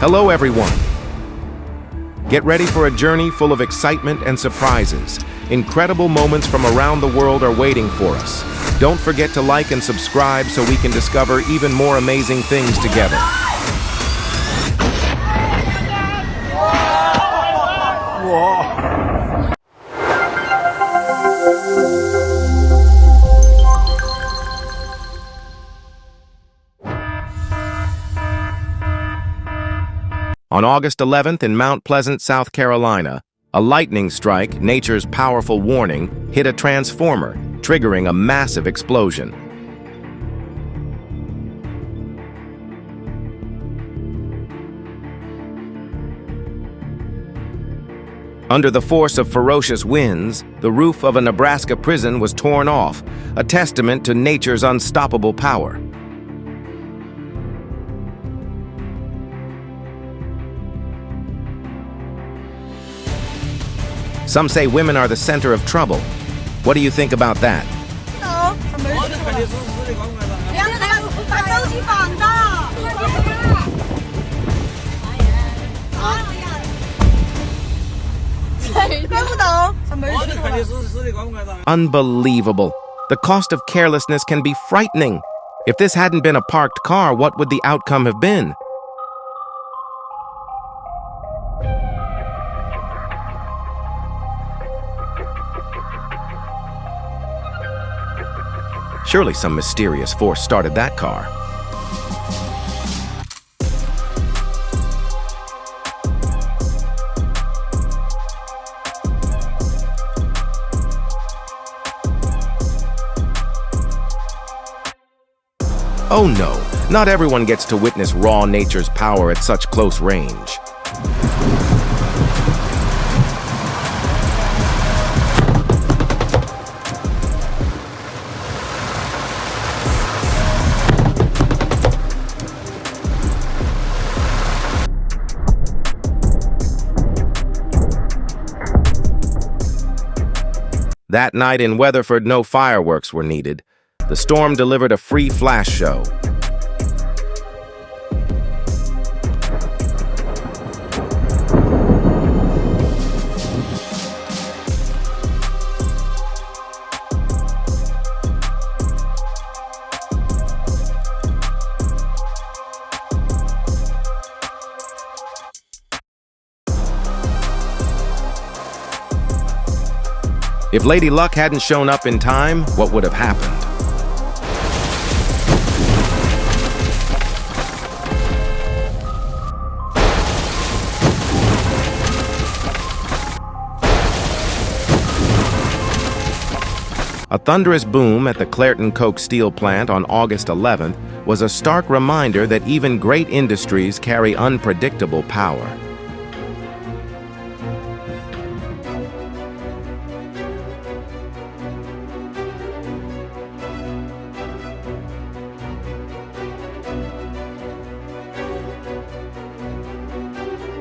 Hello, everyone. Get ready for a journey full of excitement and surprises. Incredible moments from around the world are waiting for us. Don't forget to like and subscribe so we can discover even more amazing things together. On August 11th in Mount Pleasant, South Carolina, a lightning strike, nature's powerful warning, hit a transformer, triggering a massive explosion. Under the force of ferocious winds, the roof of a Nebraska prison was torn off, a testament to nature's unstoppable power. Some say women are the center of trouble. What do you think about that? Unbelievable. The cost of carelessness can be frightening. If this hadn't been a parked car, what would the outcome have been? Surely some mysterious force started that car. Oh no, not everyone gets to witness raw nature's power at such close range. That night in Weatherford, no fireworks were needed. The storm delivered a free flash show. If Lady Luck hadn't shown up in time, what would have happened? A thunderous boom at the Clairton Coke steel plant on August 11th was a stark reminder that even great industries carry unpredictable power.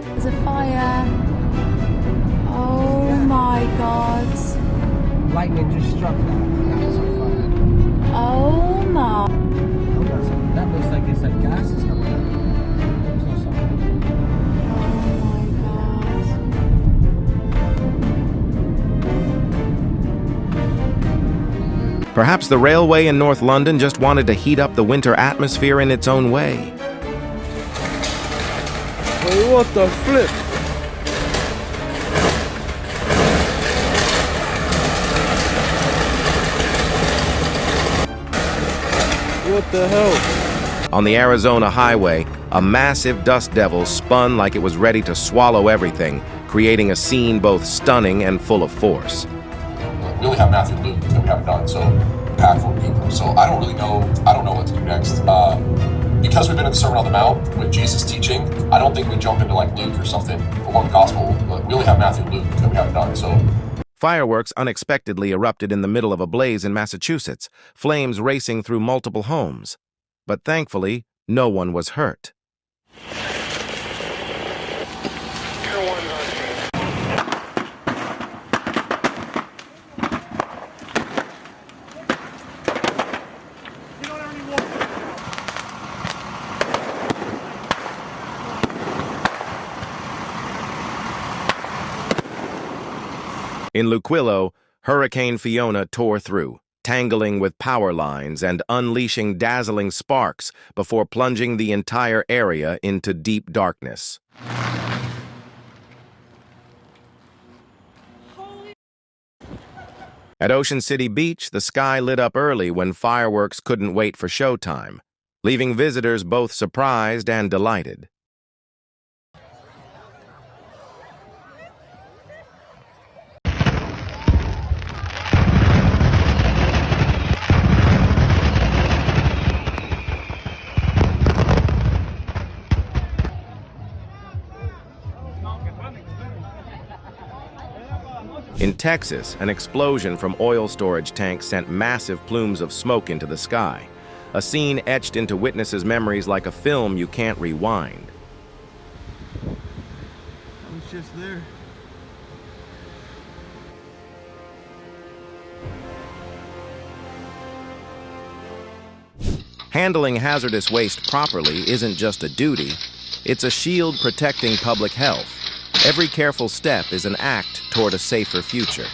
There's a fire. Oh my god. Lightning just struck that was on fire. Oh my. That looks like it's like gas is coming out. There's no sound. Oh my god. Perhaps the railway in North London just wanted to heat up the winter atmosphere in its own way. Wait, what the flip? What the hell? On the Arizona highway, a massive dust devil spun like it was ready to swallow everything, creating a scene both stunning and full of force. We only have Matthew and Luke that we haven't done, so impactful people. So I don't know what to do next. Because we've been in the Sermon on the Mount with Jesus teaching, I don't think we jump into like Luke or something for one gospel. But we only have Matthew and Luke that we haven't done, so. Fireworks unexpectedly erupted in the middle of a blaze in Massachusetts, flames racing through multiple homes. But thankfully, no one was hurt. In Luquillo, Hurricane Fiona tore through, tangling with power lines and unleashing dazzling sparks before plunging the entire area into deep darkness. At Ocean City Beach, the sky lit up early when fireworks couldn't wait for showtime, leaving visitors both surprised and delighted. In Texas, an explosion from oil storage tanks sent massive plumes of smoke into the sky, a scene etched into witnesses' memories like a film you can't rewind. It's just there. Handling hazardous waste properly isn't just a duty, it's a shield protecting public health. Every careful step is an act toward a safer future.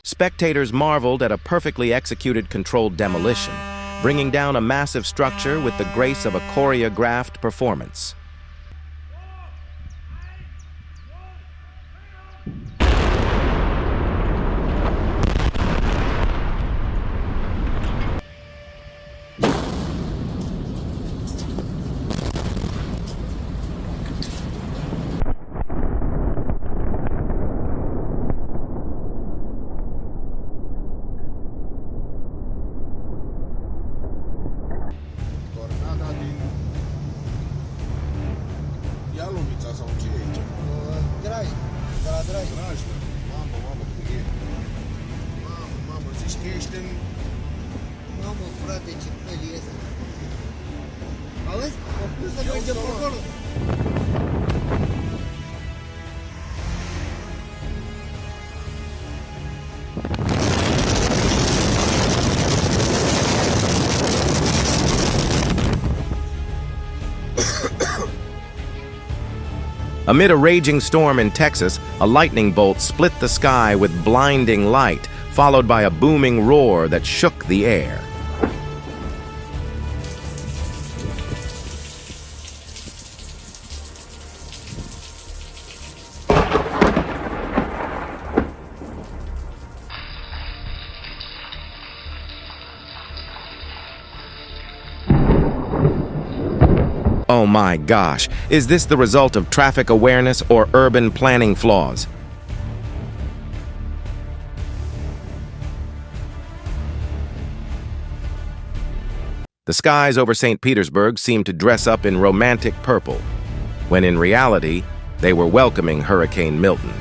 Spectators marveled at a perfectly executed controlled demolition, bringing down a massive structure with the grace of a choreographed performance. Mamă, frate, ce fel este? Auzi? Mă pus să mergem pe acolo. Amid a raging storm in Texas, a lightning bolt split the sky with blinding light, followed by a booming roar that shook the air. Oh my gosh, is this the result of traffic awareness or urban planning flaws? The skies over St. Petersburg seemed to dress up in romantic purple, when in reality, they were welcoming Hurricane Milton.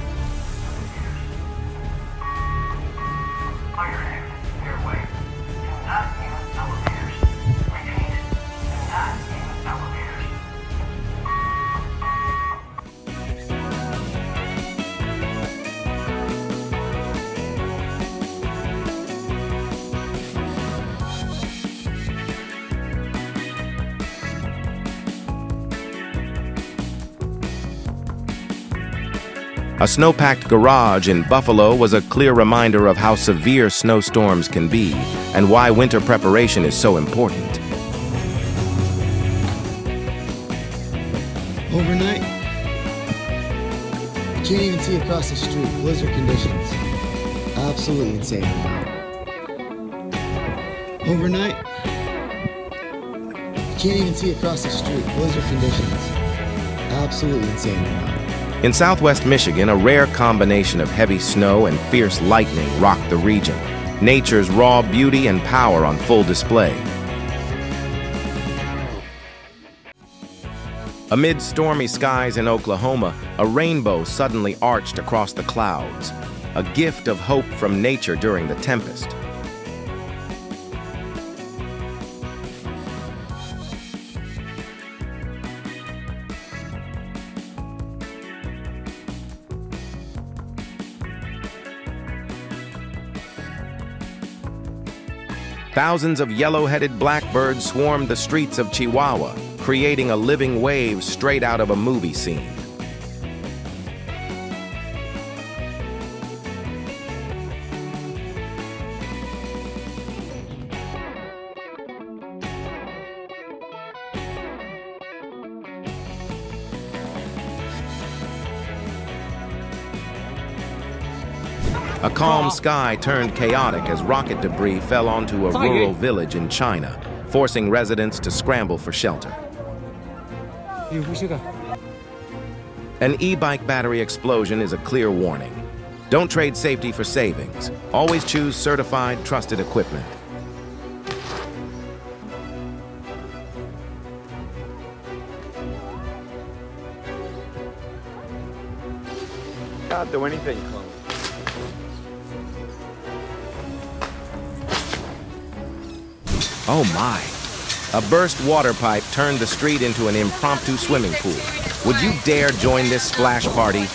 A snow-packed garage in Buffalo was a clear reminder of how severe snowstorms can be and why winter preparation is so important. Overnight, you can't even see across the street. Blizzard conditions. Absolutely insane. Overnight, you can't even see across the street. Blizzard conditions. Absolutely insane. In southwest Michigan, a rare combination of heavy snow and fierce lightning rocked the region, nature's raw beauty and power on full display. Amid stormy skies in Oklahoma, a rainbow suddenly arched across the clouds, a gift of hope from nature during the tempest. Thousands of yellow-headed blackbirds swarmed the streets of Chihuahua, creating a living wave straight out of a movie scene. A calm sky turned chaotic as rocket debris fell onto a rural village in China, forcing residents to scramble for shelter. An e-bike battery explosion is a clear warning. Don't trade safety for savings. Always choose certified, trusted equipment. Can't do anything, Con. Oh my! A burst water pipe turned the street into an impromptu swimming pool. Would you dare join this splash party?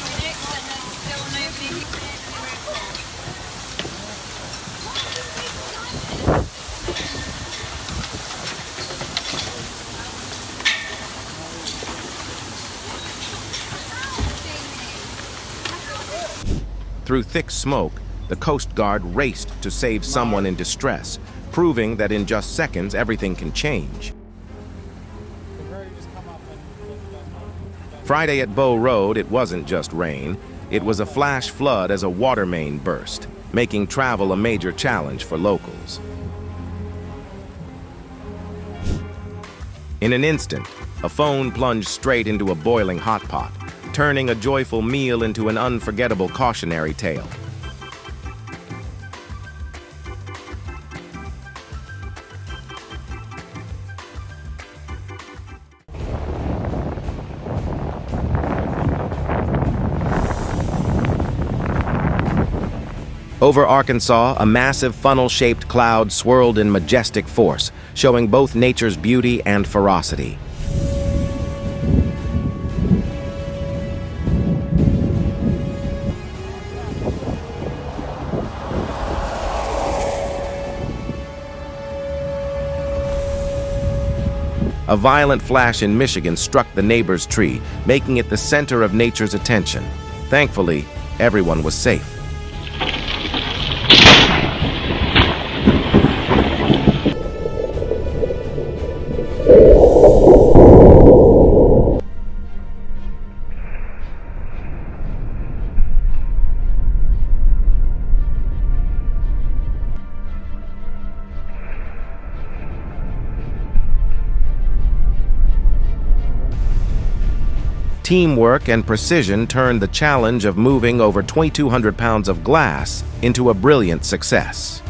Through thick smoke, the Coast Guard raced to save someone in distress, proving that in just seconds everything can change. Friday at Bow Road, it wasn't just rain. It was a flash flood as a water main burst, making travel a major challenge for locals. In an instant, a phone plunged straight into a boiling hot pot, turning a joyful meal into an unforgettable cautionary tale. Over Arkansas, a massive funnel-shaped cloud swirled in majestic force, showing both nature's beauty and ferocity. A violent flash in Michigan struck the neighbor's tree, making it the center of nature's attention. Thankfully, everyone was safe. Teamwork and precision turned the challenge of moving over 2,200 pounds of glass into a brilliant success.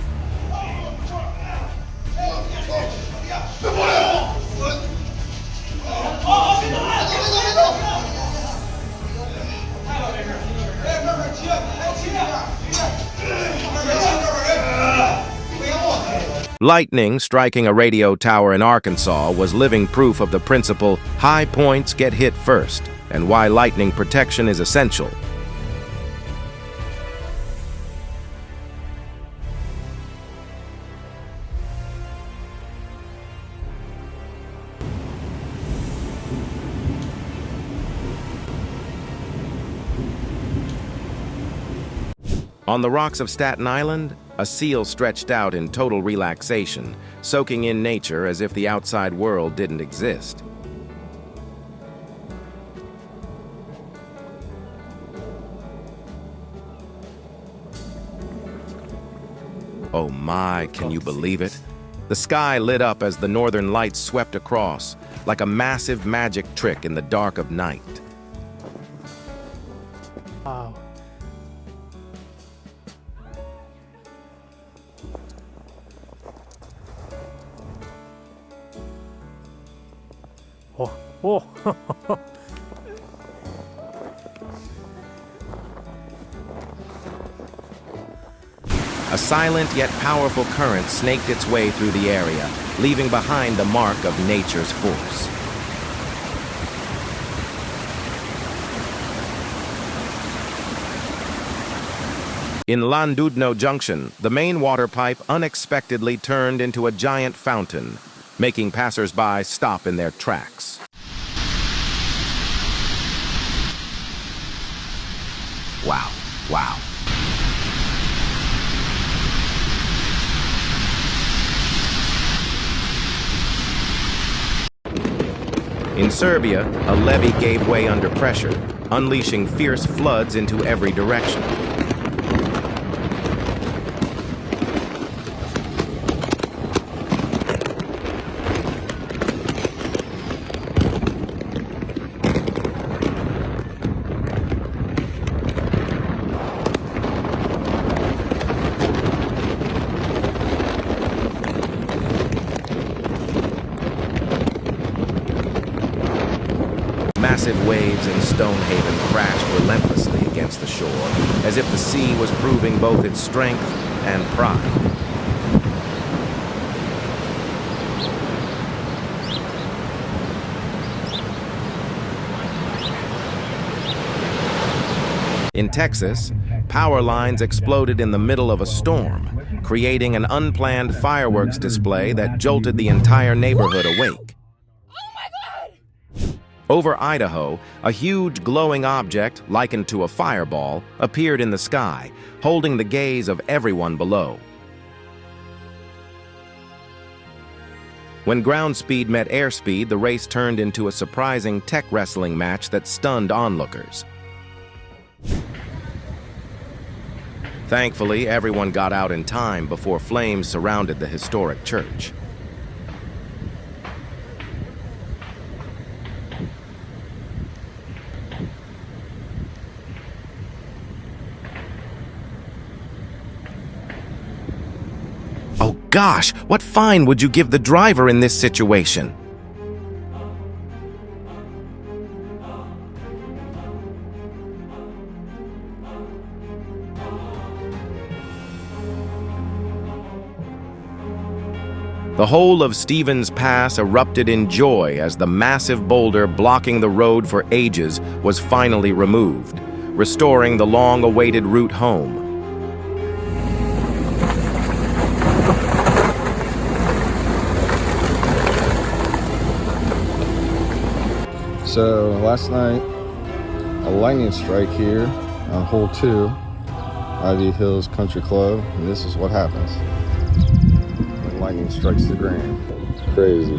Lightning striking a radio tower in Arkansas was living proof of the principle, high points get hit first, and why lightning protection is essential. On the rocks of Staten Island, a seal stretched out in total relaxation, soaking in nature as if the outside world didn't exist. Oh my, can you believe it? The sky lit up as the northern lights swept across, like a massive magic trick in the dark of night. Wow. Oh. A silent yet powerful current snaked its way through the area, leaving behind the mark of nature's force. In Landudno Junction, the main water pipe unexpectedly turned into a giant fountain, making passers-by stop in their tracks. Wow, wow. In Serbia, a levee gave way under pressure, unleashing fierce floods into every direction. Massive waves in Stonehaven crashed relentlessly against the shore, as if the sea was proving both its strength and pride. In Texas, power lines exploded in the middle of a storm, creating an unplanned fireworks display that jolted the entire neighborhood awake. Over Idaho, a huge glowing object, likened to a fireball, appeared in the sky, holding the gaze of everyone below. When ground speed met airspeed, the race turned into a surprising tech wrestling match that stunned onlookers. Thankfully, everyone got out in time before flames surrounded the historic church. Oh gosh, what fine would you give the driver in this situation? The whole of Stevens Pass erupted in joy as the massive boulder blocking the road for ages was finally removed, restoring the long-awaited route home. So last night, a lightning strike here on hole 2, Ivy Hills Country Club, and this is what happens when lightning strikes the green. Crazy.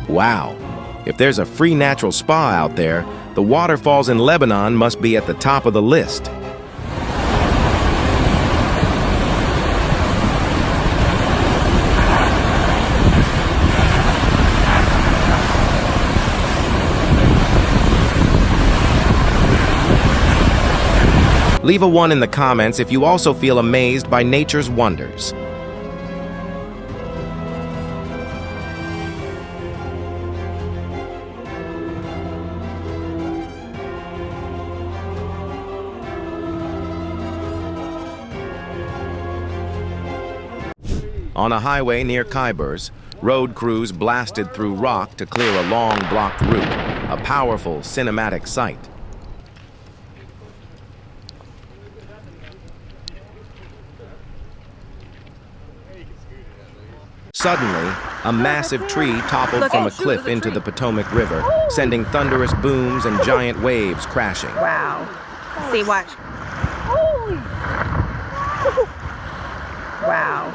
Wow. If there's a free natural spa out there, the waterfalls in Lebanon must be at the top of the list. Leave a 1 in the comments if you also feel amazed by nature's wonders. On a highway near Kybers, road crews blasted through rock to clear a long blocked route, a powerful cinematic sight. Suddenly, a massive tree toppled from a cliff into the Potomac River, sending thunderous booms and giant waves crashing. Wow. See, watch. Wow.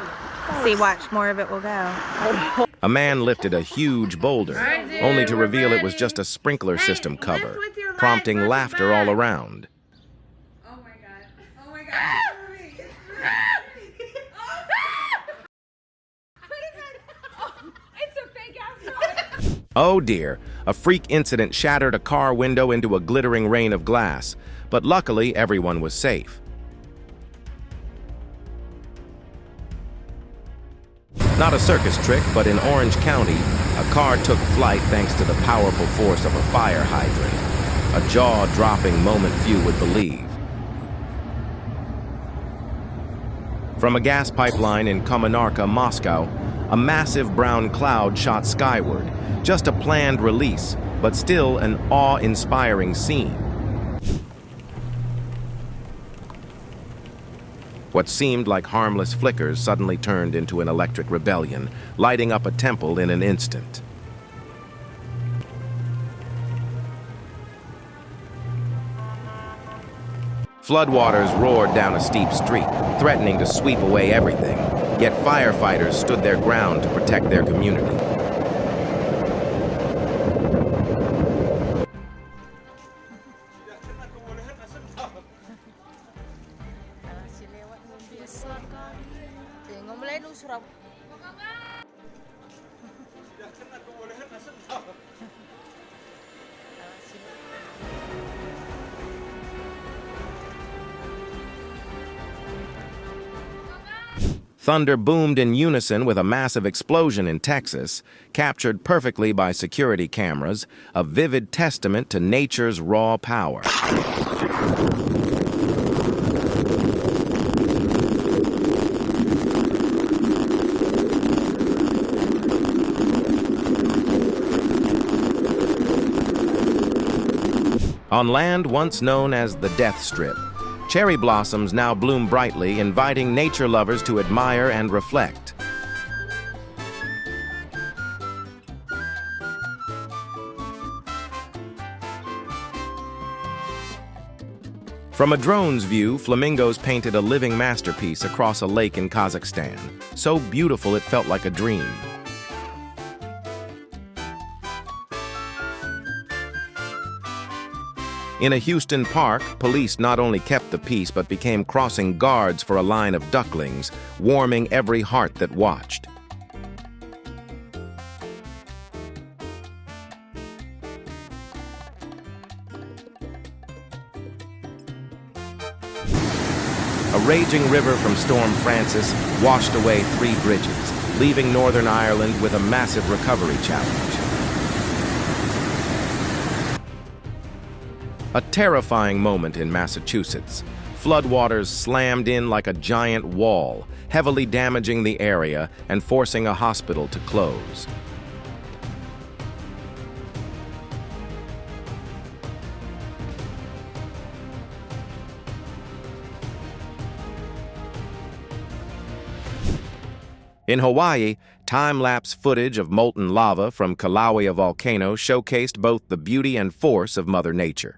See, watch. More of it will go. A man lifted a huge boulder, only to reveal it was just a sprinkler system cover, prompting laughter all around. Oh my god. Oh my god. Oh dear, a freak incident shattered a car window into a glittering rain of glass, but luckily everyone was safe. Not a circus trick, but in Orange County, a car took flight thanks to the powerful force of a fire hydrant. A jaw-dropping moment few would believe. From a gas pipeline in Kommunarka, Moscow, a massive brown cloud shot skyward, just a planned release, but still an awe-inspiring scene. What seemed like harmless flickers suddenly turned into an electric rebellion, lighting up a temple in an instant. Floodwaters roared down a steep street, threatening to sweep away everything, yet firefighters stood their ground to protect their community. Thunder boomed in unison with a massive explosion in Texas, captured perfectly by security cameras, a vivid testament to nature's raw power. On land once known as the Death Strip, cherry blossoms now bloom brightly, inviting nature lovers to admire and reflect. From a drone's view, flamingos painted a living masterpiece across a lake in Kazakhstan, so beautiful it felt like a dream. In a Houston park, police not only kept the peace but became crossing guards for a line of ducklings, warming every heart that watched. A raging river from Storm Francis washed away 3 bridges, leaving Northern Ireland with a massive recovery challenge. A terrifying moment in Massachusetts. Floodwaters slammed in like a giant wall, heavily damaging the area and forcing a hospital to close. In Hawaii, time-lapse footage of molten lava from Kilauea volcano showcased both the beauty and force of Mother Nature.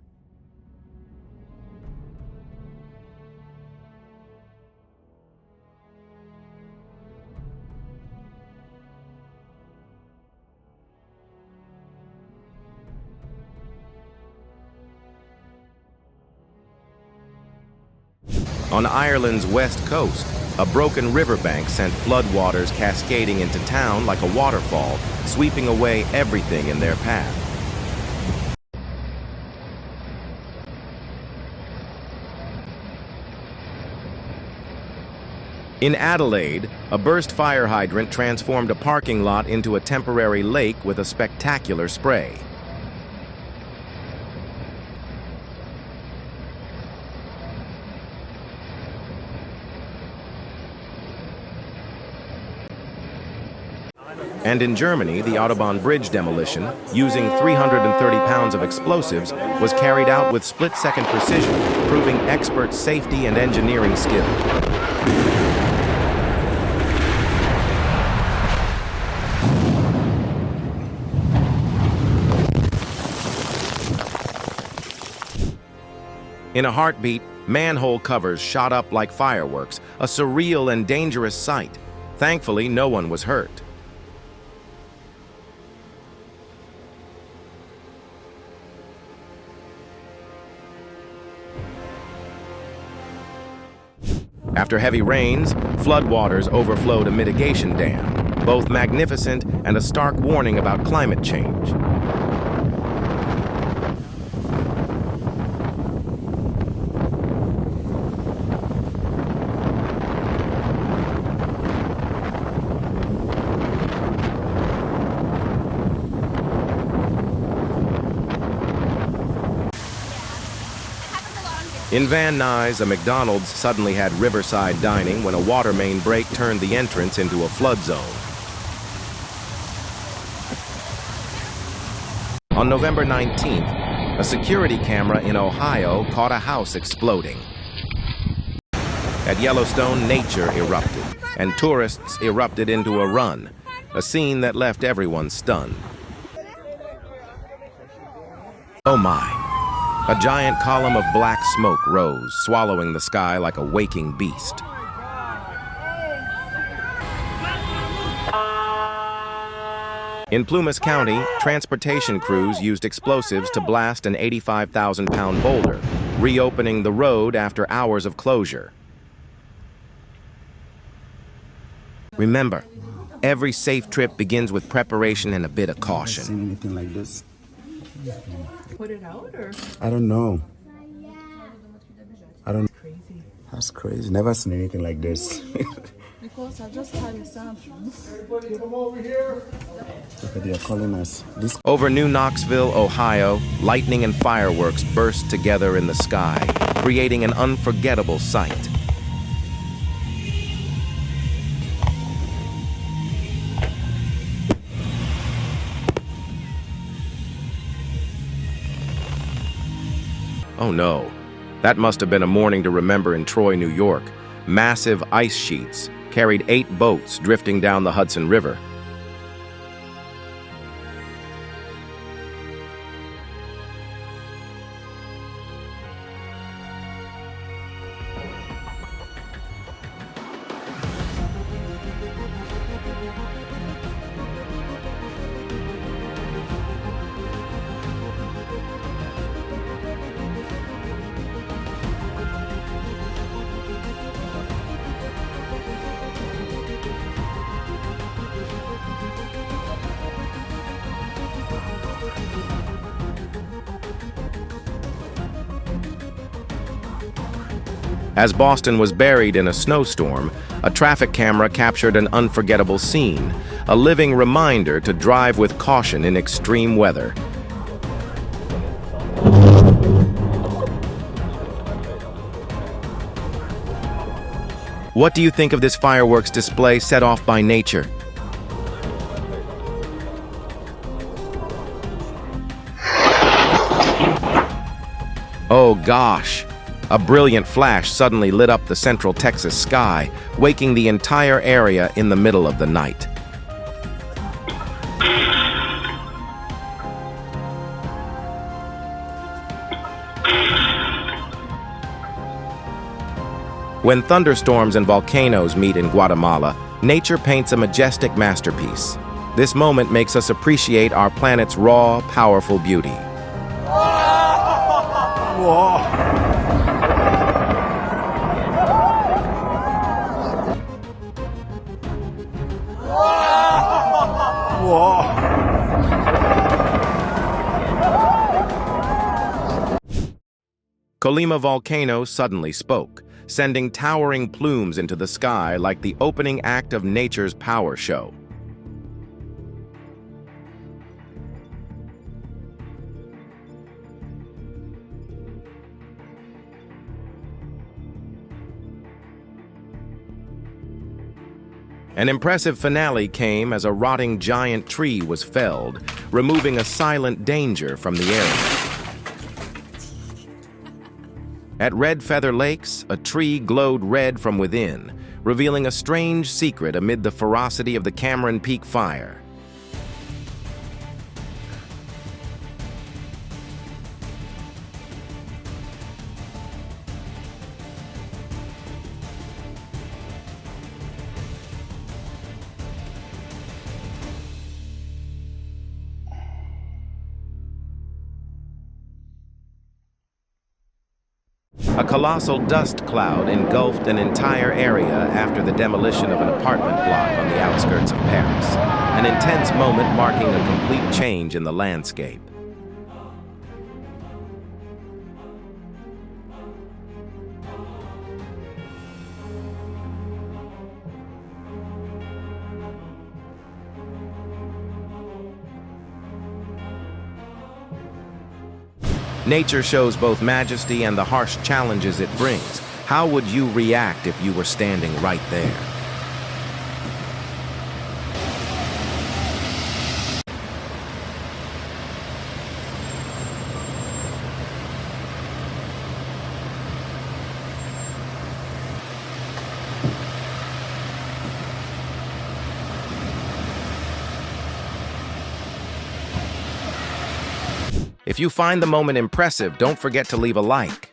On Ireland's west coast, a broken riverbank sent floodwaters cascading into town like a waterfall, sweeping away everything in their path. In Adelaide, a burst fire hydrant transformed a parking lot into a temporary lake with a spectacular spray. And in Germany, the Autobahn bridge demolition, using 330 pounds of explosives, was carried out with split-second precision, proving expert safety and engineering skill. In a heartbeat, manhole covers shot up like fireworks, a surreal and dangerous sight. Thankfully, no one was hurt. After heavy rains, floodwaters overflowed a mitigation dam, both magnificent and a stark warning about climate change. In Van Nuys, a McDonald's suddenly had riverside dining when a water main break turned the entrance into a flood zone. On November 19th, a security camera in Ohio caught a house exploding. At Yellowstone, nature erupted, and tourists erupted into a run, a scene that left everyone stunned. Oh my! A giant column of black smoke rose, swallowing the sky like a waking beast. In Plumas County, transportation crews used explosives to blast an 85,000-pound boulder, reopening the road after hours of closure. Remember, every safe trip begins with preparation and a bit of caution. Seen anything like this? Put it out or? I don't know. Crazy. That's crazy. Never seen anything like this. Because I just had a sample. Look at, they are calling us. This Over New Knoxville, Ohio, lightning and fireworks burst together in the sky, creating an unforgettable sight. Oh no, that must have been a morning to remember in Troy, New York. Massive ice sheets carried 8 boats drifting down the Hudson River. As Boston was buried in a snowstorm, a traffic camera captured an unforgettable scene, a living reminder to drive with caution in extreme weather. What do you think of this fireworks display set off by nature? Oh gosh! A brilliant flash suddenly lit up the central Texas sky, waking the entire area in the middle of the night. When thunderstorms and volcanoes meet in Guatemala, nature paints a majestic masterpiece. This moment makes us appreciate our planet's raw, powerful beauty. Colima volcano suddenly spoke, sending towering plumes into the sky like the opening act of nature's power show. An impressive finale came as a rotting giant tree was felled, removing a silent danger from the area. At Red Feather Lakes, a tree glowed red from within, revealing a strange secret amid the ferocity of the Cameron Peak fire. A colossal dust cloud engulfed an entire area after the demolition of an apartment block on the outskirts of Paris, an intense moment marking a complete change in the landscape. Nature shows both majesty and the harsh challenges it brings. How would you react if you were standing right there? If you find the moment impressive, don't forget to leave a like.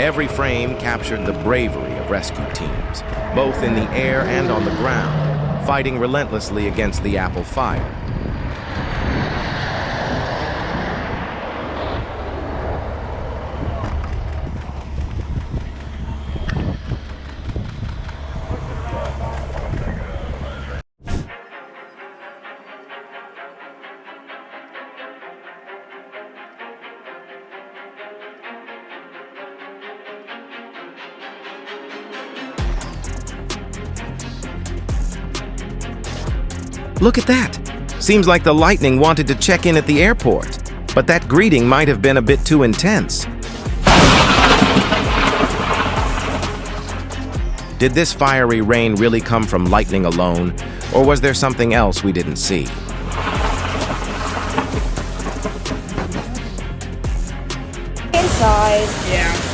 Every frame captured the bravery of rescue teams, both in the air and on the ground, fighting relentlessly against the apple fire. Look at that! Seems like the lightning wanted to check in at the airport, but that greeting might have been a bit too intense. Did this fiery rain really come from lightning alone, or was there something else we didn't see? Inside. Yeah.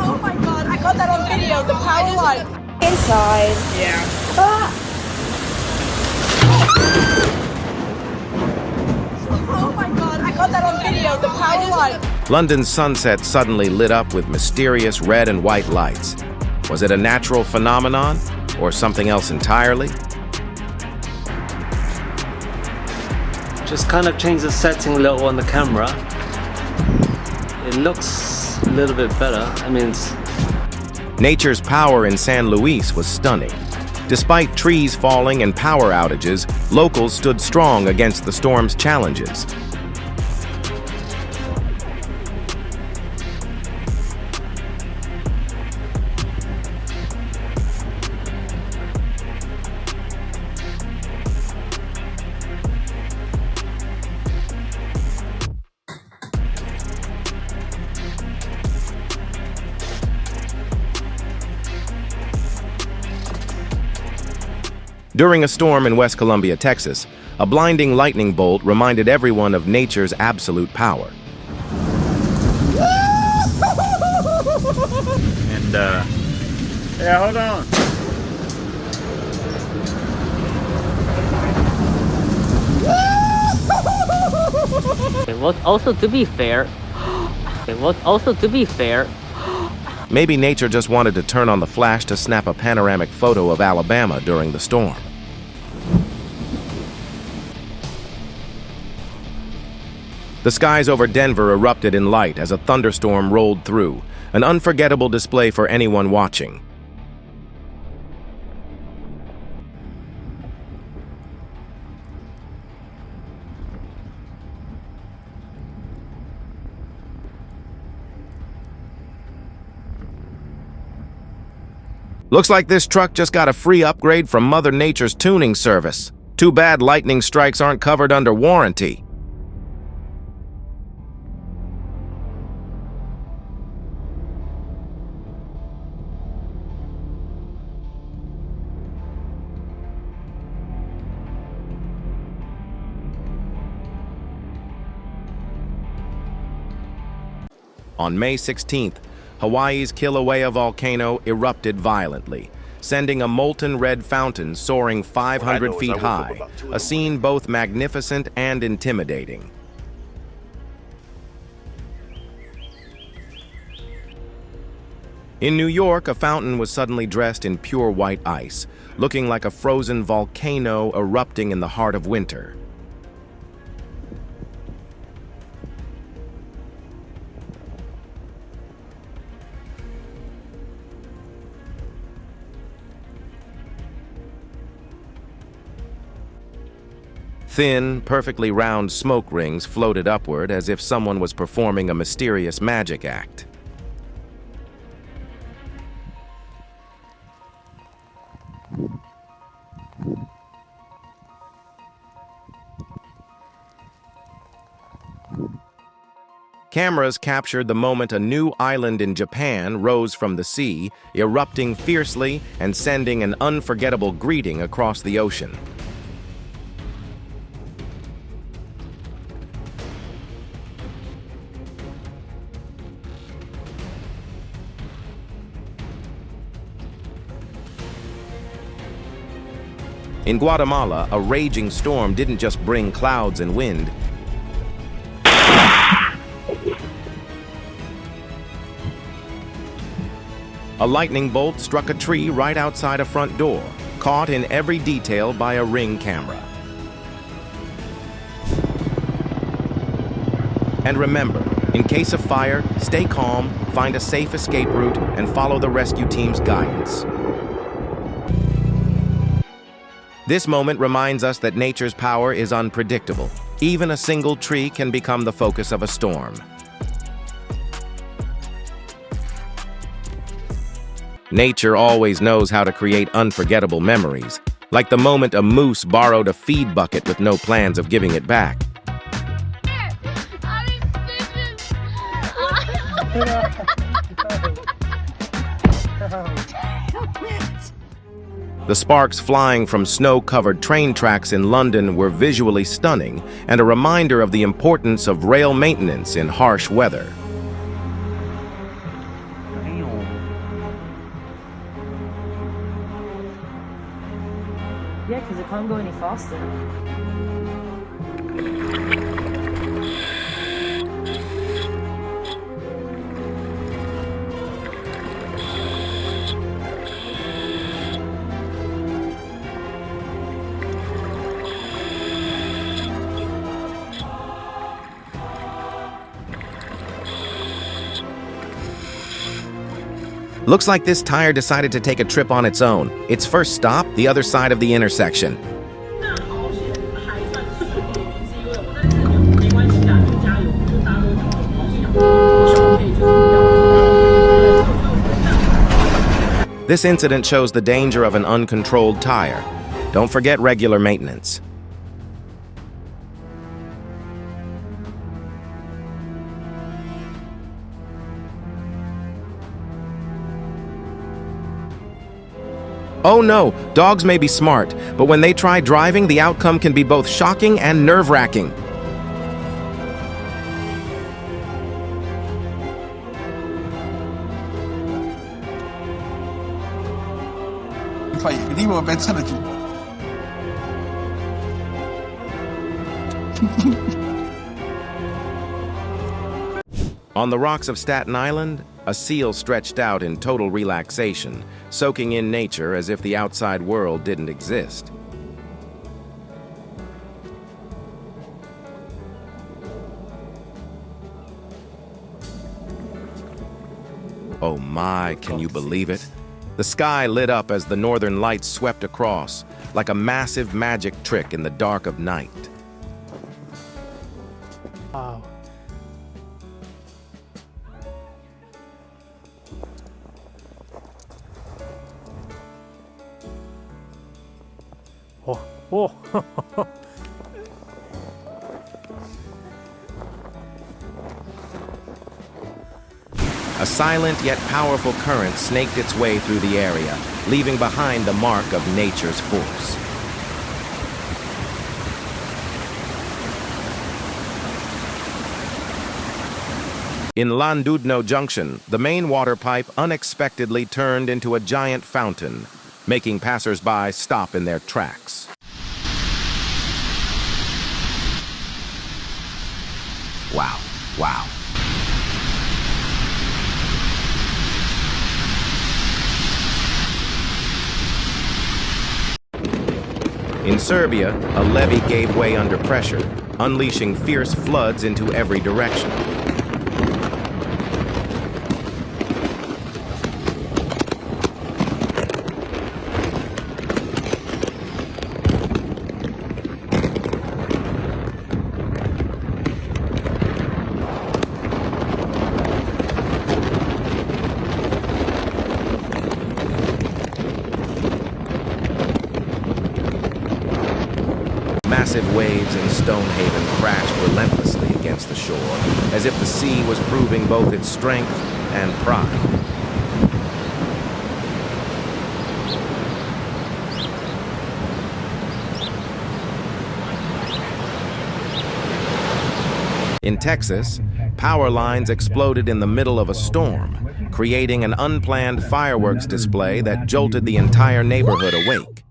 Oh my god, I got that on video, the power line. Inside. Yeah. Oh my god, I got that on video, the power line. London's sunset suddenly lit up with mysterious red and white lights. Was it a natural phenomenon, or something else entirely? Just kind of change the setting a little on the camera. It looks a little bit better. I mean, Nature's power in San Luis was stunning. Despite trees falling and power outages, locals stood strong against the storm's challenges. During a storm in West Columbia, Texas, a blinding lightning bolt reminded everyone of nature's absolute power. And, yeah, hold on. also to be fair, Maybe nature just wanted to turn on the flash to snap a panoramic photo of Alabama during the storm. The skies over Denver erupted in light as a thunderstorm rolled through, an unforgettable display for anyone watching. Looks like this truck just got a free upgrade from Mother Nature's tuning service. Too bad lightning strikes aren't covered under warranty. On May 16th, Hawaii's Kilauea volcano erupted violently, sending a molten red fountain soaring 500 feet high, a scene both magnificent and intimidating. In New York, a fountain was suddenly dressed in pure white ice, looking like a frozen volcano erupting in the heart of winter. Thin, perfectly round smoke rings floated upward as if someone was performing a mysterious magic act. Cameras captured the moment a new island in Japan rose from the sea, erupting fiercely and sending an unforgettable greeting across the ocean. In Guatemala, a raging storm didn't just bring clouds and wind. A lightning bolt struck a tree right outside a front door, caught in every detail by a Ring camera. And remember, in case of fire, stay calm, find a safe escape route, and follow the rescue team's guidance. This moment reminds us that nature's power is unpredictable. Even a single tree can become the focus of a storm. Nature always knows how to create unforgettable memories, like the moment a moose borrowed a feed bucket with no plans of giving it back. The sparks flying from snow-covered train tracks in London were visually stunning and a reminder of the importance of rail maintenance in harsh weather. Yeah, because it can't go any faster. Looks like this tire decided to take a trip on its own. Its first stop, the other side of the intersection. This incident shows the danger of an uncontrolled tire. Don't forget regular maintenance. Oh no, dogs may be smart, but when they try driving, the outcome can be both shocking and nerve-wracking. On the rocks of Staten Island, a seal stretched out in total relaxation, soaking in nature as if the outside world didn't exist. Oh my, can you believe it? The sky lit up as the northern lights swept across, like a massive magic trick in the dark of night. Wow. Oh. A silent yet powerful current snaked its way through the area, leaving behind the mark of nature's force. In Llandudno Junction, the main water pipe unexpectedly turned into a giant fountain, making passers-by stop in their tracks. Wow, wow. In Serbia, a levee gave way under pressure, unleashing fierce floods into every direction. Massive waves in Stonehaven crashed relentlessly against the shore, as if the sea was proving both its strength and pride. In Texas, power lines exploded in the middle of a storm, creating an unplanned fireworks display that jolted the entire neighborhood awake.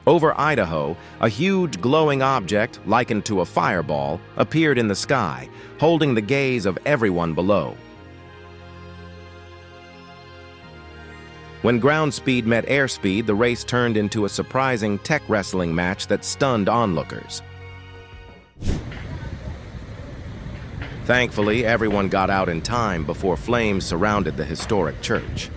Over Idaho, a huge glowing object, likened to a fireball, appeared in the sky, holding the gaze of everyone below. When ground speed met airspeed, the race turned into a surprising tech wrestling match that stunned onlookers. Thankfully, everyone got out in time before flames surrounded the historic church.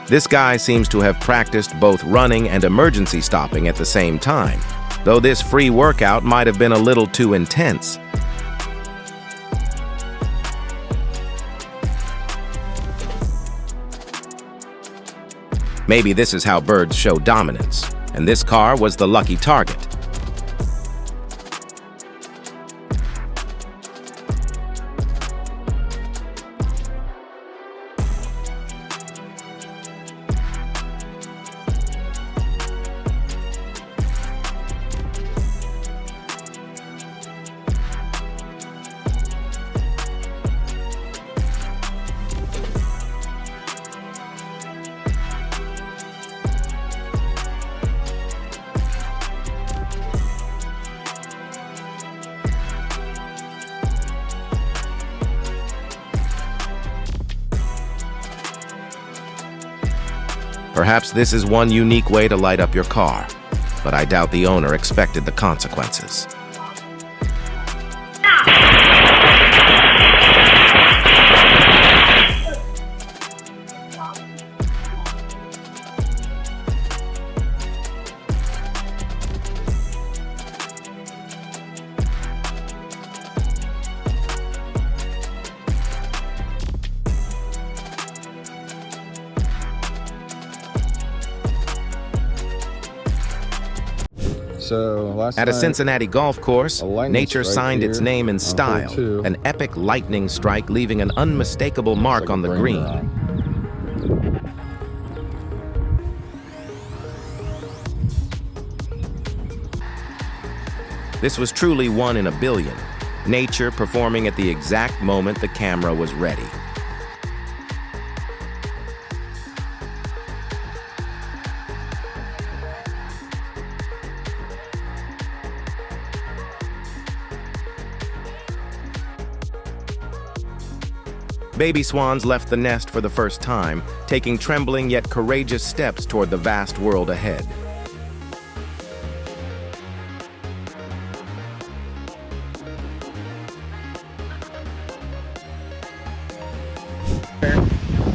This guy seems to have practiced both running and emergency stopping at the same time, though this free workout might have been a little too intense. Maybe this is how birds show dominance, and this car was the lucky target. Perhaps this is one unique way to light up your car, but I doubt the owner expected the consequences. At a Cincinnati golf course, nature signed its name in style, an epic lightning strike leaving an unmistakable mark on the green. This was truly one in a billion, nature performing at the exact moment the camera was ready. Baby swans left the nest for the first time, taking trembling yet courageous steps toward the vast world ahead.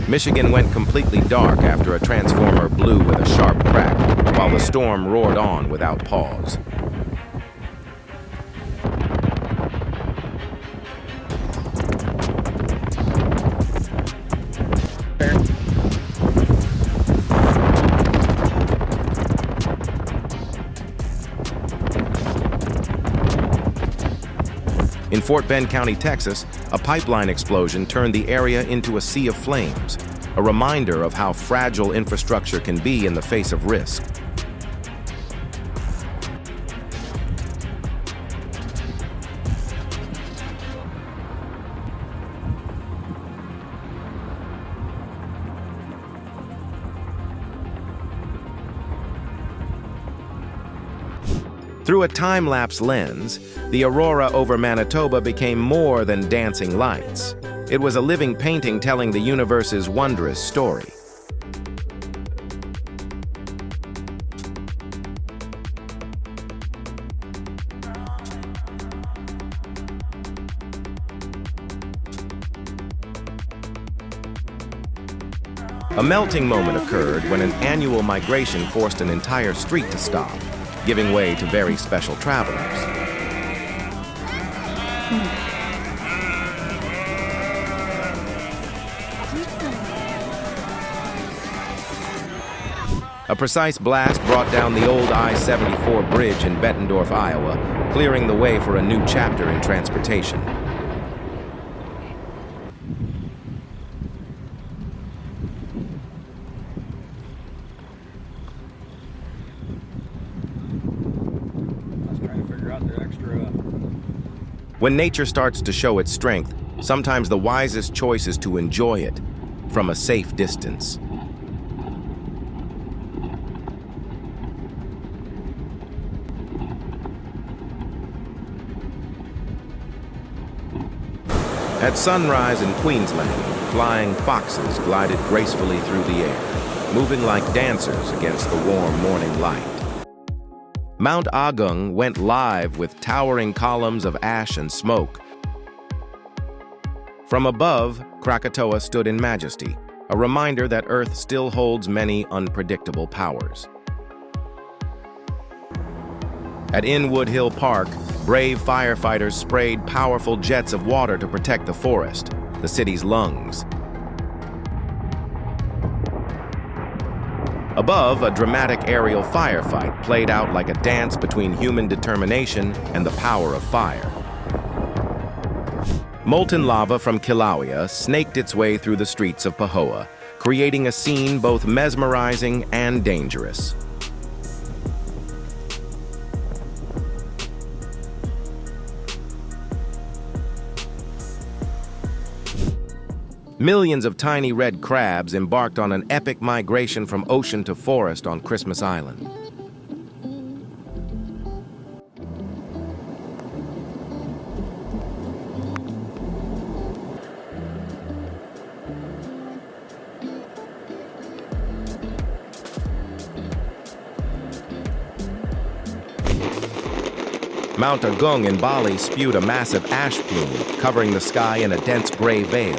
Michigan went completely dark after a transformer blew with a sharp crack, while the storm roared on without pause. In Fort Bend County, Texas, a pipeline explosion turned the area into a sea of flames, a reminder of how fragile infrastructure can be in the face of risk. Through a time-lapse lens, the aurora over Manitoba became more than dancing lights. It was a living painting telling the universe's wondrous story. A melting moment occurred when an annual migration forced an entire street to stop, giving way to very special travelers. A precise blast brought down the old I-74 bridge in Bettendorf, Iowa, clearing the way for a new chapter in transportation. When nature starts to show its strength, sometimes the wisest choice is to enjoy it from a safe distance. At sunrise in Queensland, flying foxes glided gracefully through the air, moving like dancers against the warm morning light. Mount Agung went live with towering columns of ash and smoke. From above, Krakatoa stood in majesty, a reminder that Earth still holds many unpredictable powers. At Inwood Hill Park, brave firefighters sprayed powerful jets of water to protect the forest, the city's lungs. Above, a dramatic aerial firefight played out like a dance between human determination and the power of fire. Molten lava from Kilauea snaked its way through the streets of Pahoa, creating a scene both mesmerizing and dangerous. Millions of tiny red crabs embarked on an epic migration from ocean to forest on Christmas Island. Mount Agung in Bali spewed a massive ash plume, covering the sky in a dense gray veil.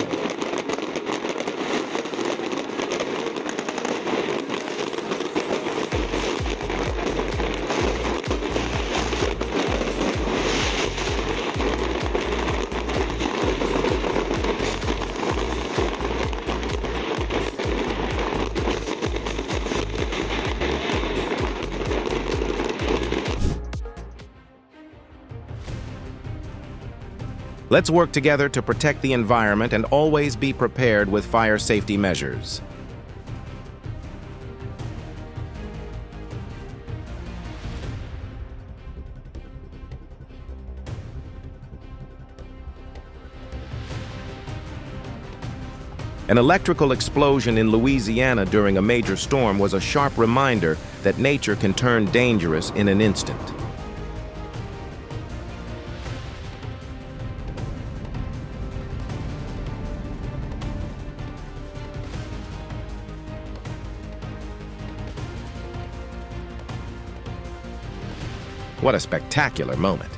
Let's work together to protect the environment and always be prepared with fire safety measures. An electrical explosion in Louisiana during a major storm was a sharp reminder that nature can turn dangerous in an instant. What a spectacular moment.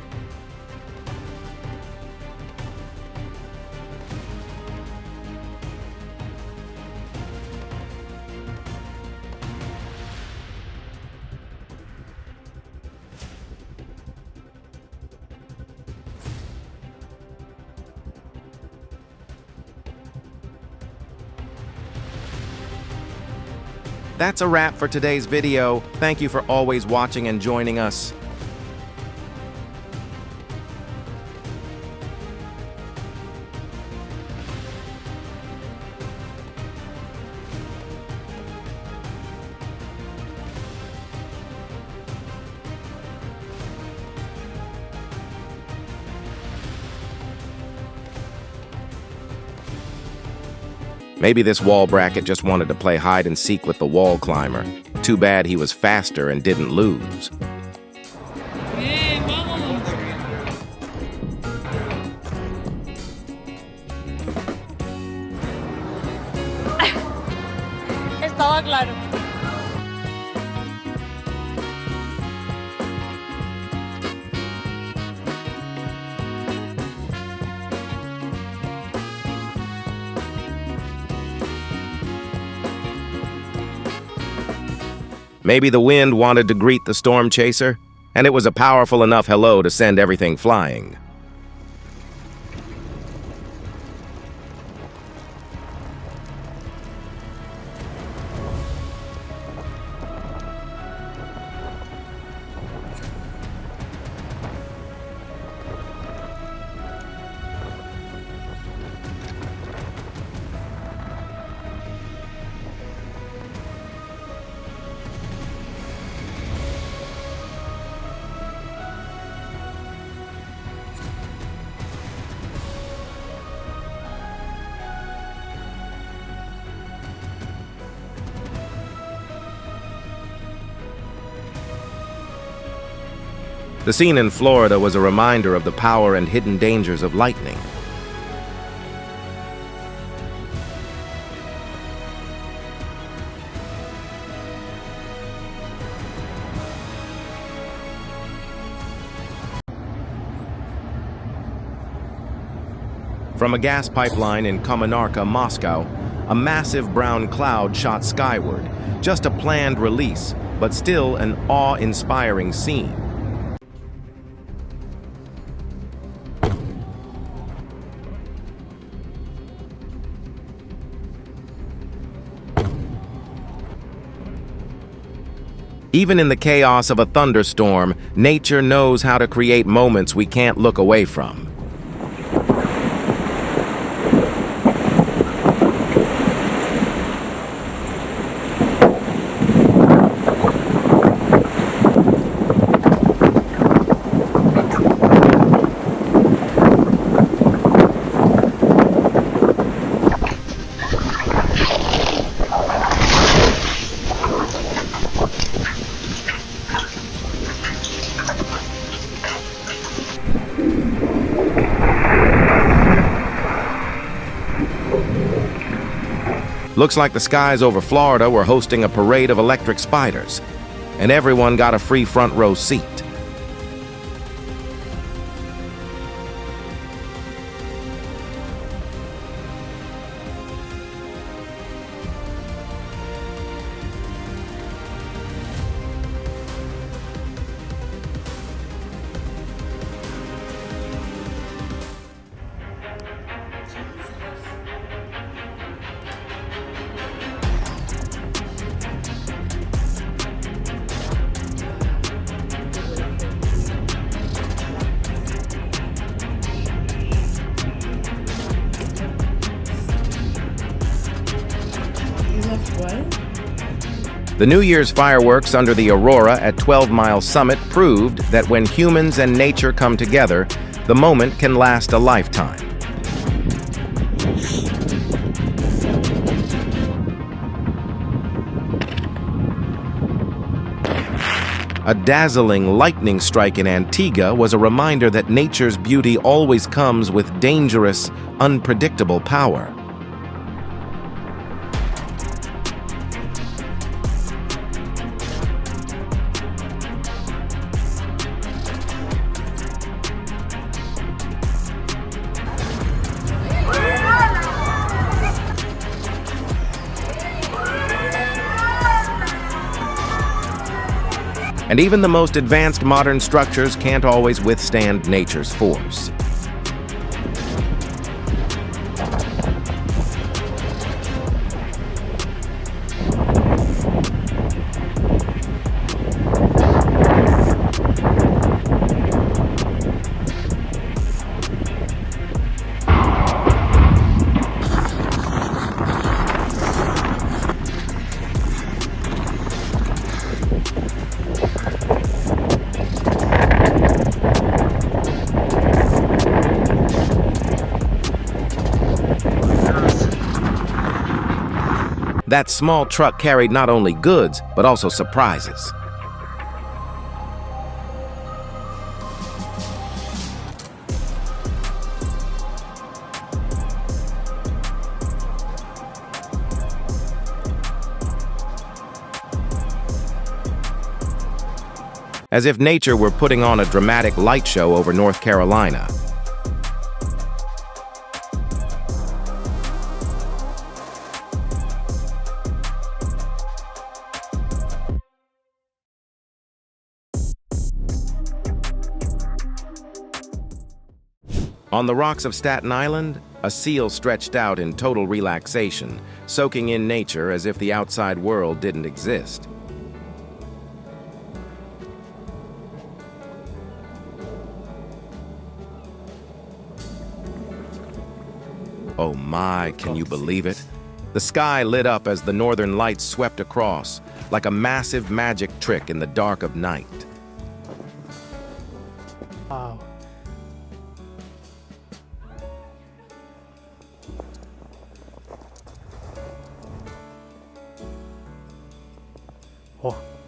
That's a wrap for today's video. Thank you for always watching and joining us. Maybe this wall bracket just wanted to play hide and seek with the wall climber. Too bad he was faster and didn't lose. claro. Maybe the wind wanted to greet the storm chaser, and it was a powerful enough hello to send everything flying. The scene in Florida was a reminder of the power and hidden dangers of lightning. From a gas pipeline in Kommunarka, Moscow, a massive brown cloud shot skyward, just a planned release, but still an awe-inspiring scene. Even in the chaos of a thunderstorm, nature knows how to create moments we can't look away from. Looks like the skies over Florida were hosting a parade of electric spiders, and everyone got a free front row seat. The New Year's fireworks under the aurora at 12 Mile Summit proved that when humans and nature come together, the moment can last a lifetime. A dazzling lightning strike in Antigua was a reminder that nature's beauty always comes with dangerous, unpredictable power. And even the most advanced modern structures can't always withstand nature's force. That small truck carried not only goods, but also surprises. as if nature were putting on a dramatic light show over North Carolina. On the rocks of Staten Island, a seal stretched out in total relaxation, soaking in nature as if the outside world didn't exist. Oh my, can you believe it? The sky lit up as the northern lights swept across, like a massive magic trick in the dark of night. Wow.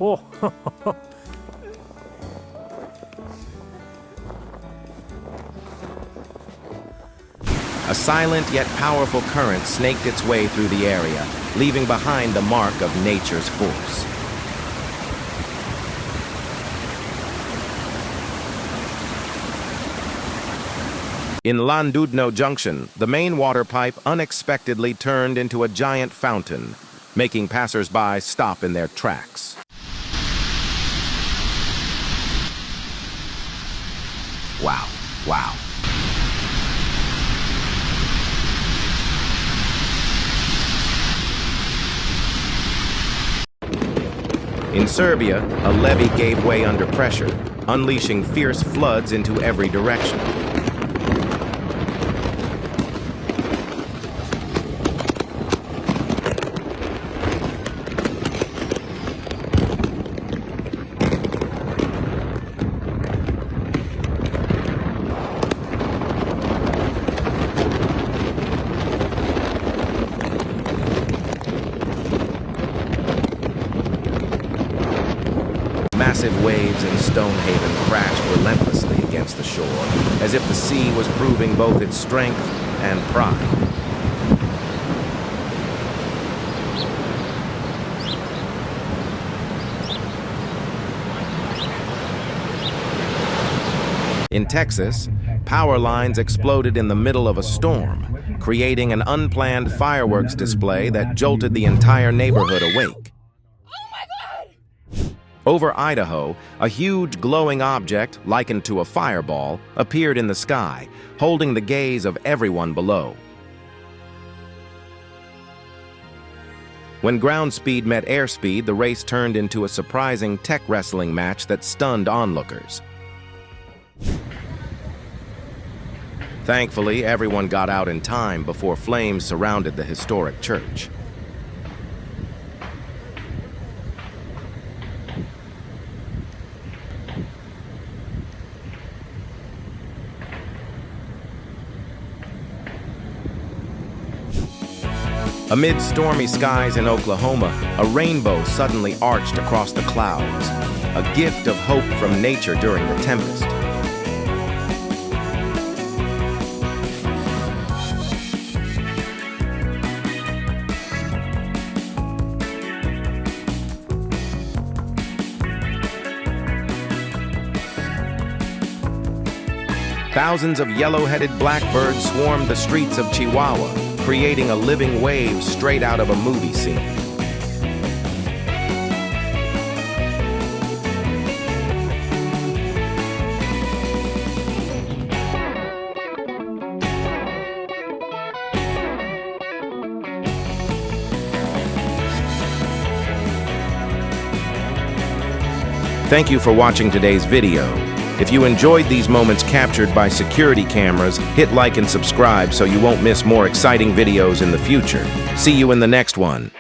Oh. A silent yet powerful current snaked its way through the area, leaving behind the mark of nature's force. In Llandudno Junction, the main water pipe unexpectedly turned into a giant fountain, making passers-by stop in their tracks. Wow, wow. In Serbia, a levee gave way under pressure, unleashing fierce floods into every direction. Massive waves in Stonehaven crashed relentlessly against the shore, as if the sea was proving both its strength and pride. In Texas, power lines exploded in the middle of a storm, creating an unplanned fireworks display that jolted the entire neighborhood awake. Over Idaho, a huge glowing object, likened to a fireball, appeared in the sky, holding the gaze of everyone below. When ground speed met airspeed, the race turned into a surprising tech wrestling match that stunned onlookers. Thankfully, everyone got out in time before flames surrounded the historic church. Amid stormy skies in Oklahoma, a rainbow suddenly arched across the clouds, a gift of hope from nature during the tempest. Thousands of yellow-headed blackbirds swarmed the streets of Chihuahua, creating a living wave straight out of a movie scene. Thank you for watching today's video. If you enjoyed these moments captured by security cameras, hit like and subscribe so you won't miss more exciting videos in the future. See you in the next one.